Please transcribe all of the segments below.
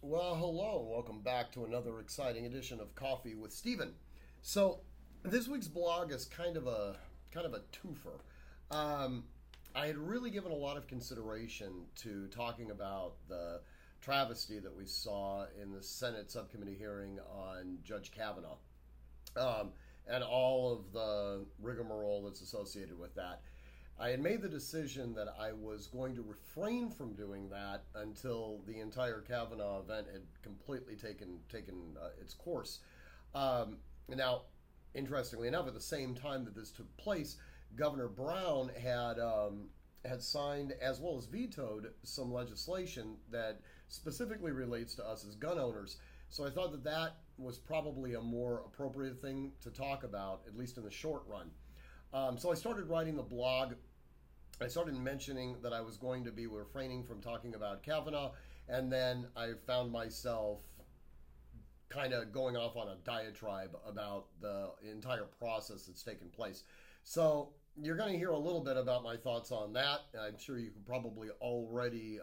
Well, hello, and welcome back to another exciting edition of Coffee with Stephen. So, this week's blog is kind of a twofer. Um, I had really given a lot of consideration to talking about the travesty that we saw in the Senate subcommittee hearing on Judge Kavanaugh, um, and all of the rigmarole that's associated with that. I had made the decision that I was going to refrain from doing that until the entire Kavanaugh event had completely taken its course. Now, interestingly enough, at the same time that this took place, Governor Brown had signed as well as vetoed some legislation that specifically relates to us as gun owners. So I thought that that was probably a more appropriate thing to talk about, at least in the short run. So I started writing the blog. I started mentioning that I was going to be refraining from talking about Kavanaugh, and then I found myself kind of going off on a diatribe about the entire process that's taken place. So you're going to hear a little bit about my thoughts on that. I'm sure you can probably already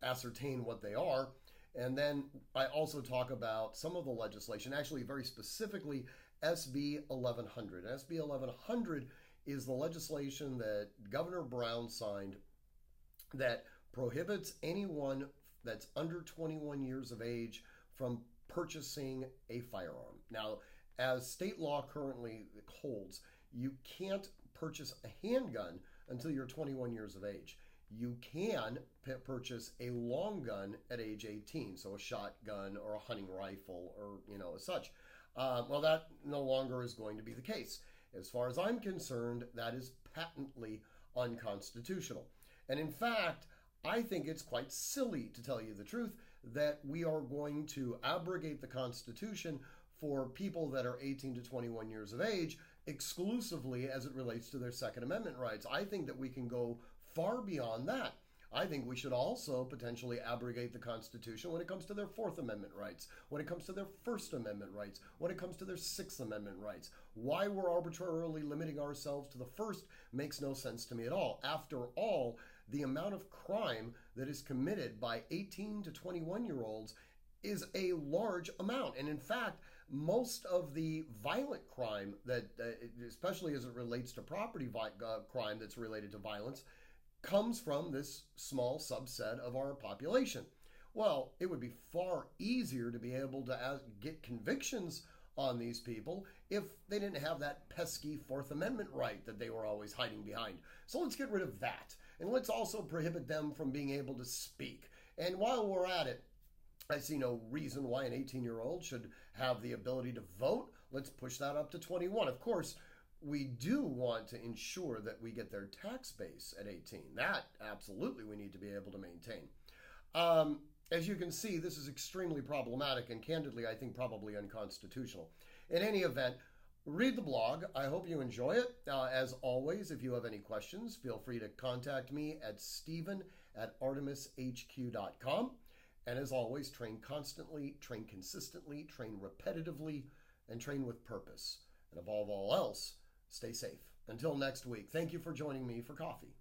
ascertain what they are. And then I also talk about some of the legislation, actually very specifically SB 1100. SB 1100 is the legislation that Governor Brown signed that prohibits anyone that's under 21 years of age from purchasing a firearm. Now, as state law currently holds, you can't purchase a handgun until you're 21 years of age. You can purchase a long gun at age 18, so a shotgun or a hunting rifle or, as such. Well, that no longer is going to be the case. As far as I'm concerned, that is patently unconstitutional. And in fact, I think it's quite silly, to tell you the truth, that we are going to abrogate the Constitution for people that are 18 to 21 years of age exclusively as it relates to their Second Amendment rights. I think that we can go far beyond that. I think we should also potentially abrogate the Constitution when it comes to their Fourth Amendment rights, when it comes to their First Amendment rights, when it comes to their Sixth Amendment rights. Why we're arbitrarily limiting ourselves to the first makes no sense to me at all. After all, the amount of crime that is committed by 18 to 21-year-olds is a large amount. And in fact, most of the violent crime that, especially as it relates to property crime that's related to violence, comes from this small subset of our population. Well, it would be far easier to be able to get convictions on these people if they didn't have that pesky Fourth Amendment right that they were always hiding behind. So let's get rid of that. And let's also prohibit them from being able to speak. And while we're at it, I see no reason why an 18-year-old should have the ability to vote. Let's push that up to 21. Of course, we do want to ensure that we get their tax base at 18. That absolutely we need to be able to maintain. As you can see, this is extremely problematic and candidly, I think probably unconstitutional. In any event, read the blog. I hope you enjoy it. As always, if you have any questions, feel free to contact me at stephen@artemishq.com. And as always, train constantly, train consistently, train repetitively, and train with purpose. And above all else, stay safe. Until next week, thank you for joining me for coffee.